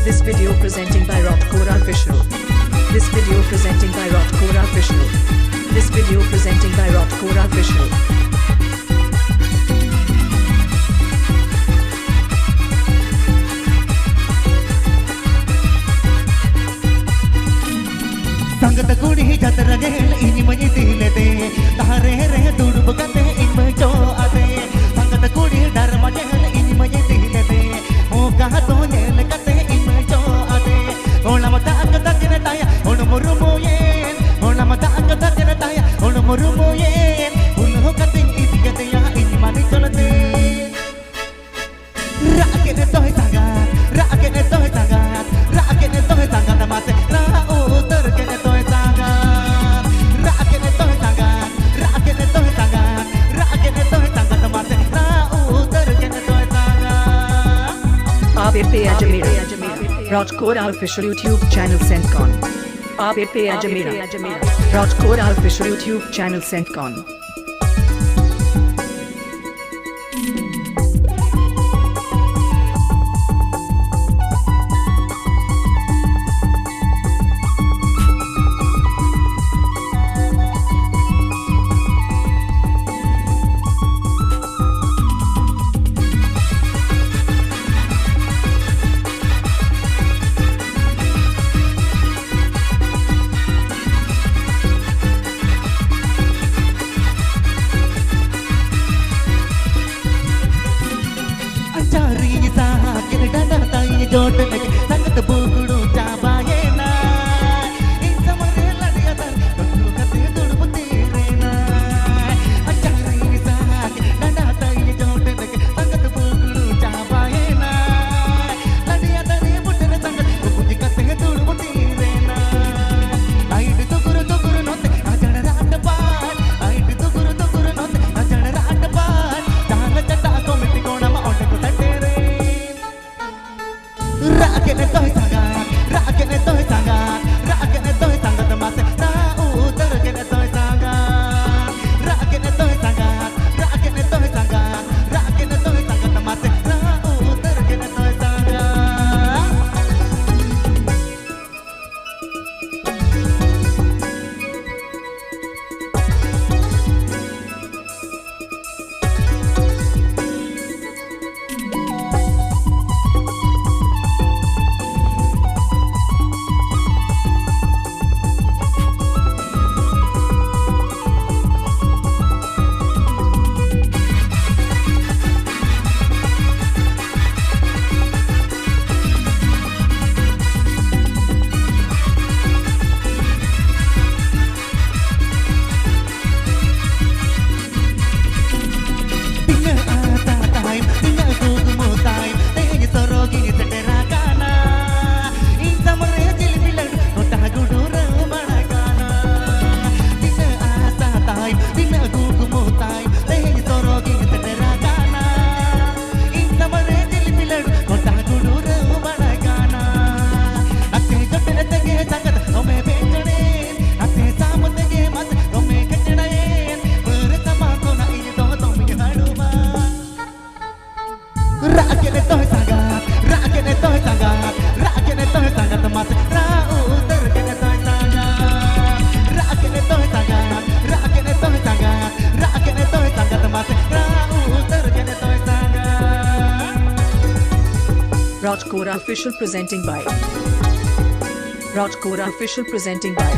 This video presenting by Rotcore Official. This video presenting by Rotcore Official. This video presenting by Rotcore Official. संगत कुड़ी जत रगेल in money दिले दे तारे रे दूर बगते इन मचो आदे संगत कुड़ी डर मजेल इन मनी दिले दे ओ कहा तो नेल कते इन मचो आदे ओला मता अकता केन ताया ओन मुरुमोये ओला मता अकता केन ताया ओन मुरुमोये उन हो कतिन इदिगते या इन मनी चलते राकेने तो तागा राकेने तो तागा राकेने तो तागा तमासे रा उतर केने तो तागा राकेने तो तागा राकेने तो तागा राकेने तो तागा तमासे रा उतर केने तो तागा ABP Ajamera. Rotcore Official YouTube channel Centcon. ABP Ajamera. Rotcore Official YouTube channel Centcon. अंचारी सा केन डांडा ताई जोट लगे संगत बुगड़ू चाबाये ना इन समरे लड़िया दर डोलू कते दुड़बती रेना अंचारी सा केन डांडा ताई जोट लगे संगत बुगड़ू चाबाये ना लड़िया दर बुटने संगत बुगड़ी कते दुड़बती रेना आइड तो गुरु नोते अजण रात पार आइड तो गुरु नोते अजण रात पार चांग चटा को मिट्टी कोणा मा ओटे को तटे रे राकेने तो तागा राकेने तो तागा राकेने तो तागा तमासे रा उतर केने तो तागा राकेने तो तागा राकेने तो तागा राकेने तो तागा तमासे रा उतर केने तो तागा राकेने तो तागा राकेने तो तागा राकेने तो तागा तमासे रा उतर केने तो तागा राकेने तो तागा राकेने तो तागा राकेने तो तागा तमासे रा उतर केने तो तागा Rotcore Official presenting by Rotcore Official presenting by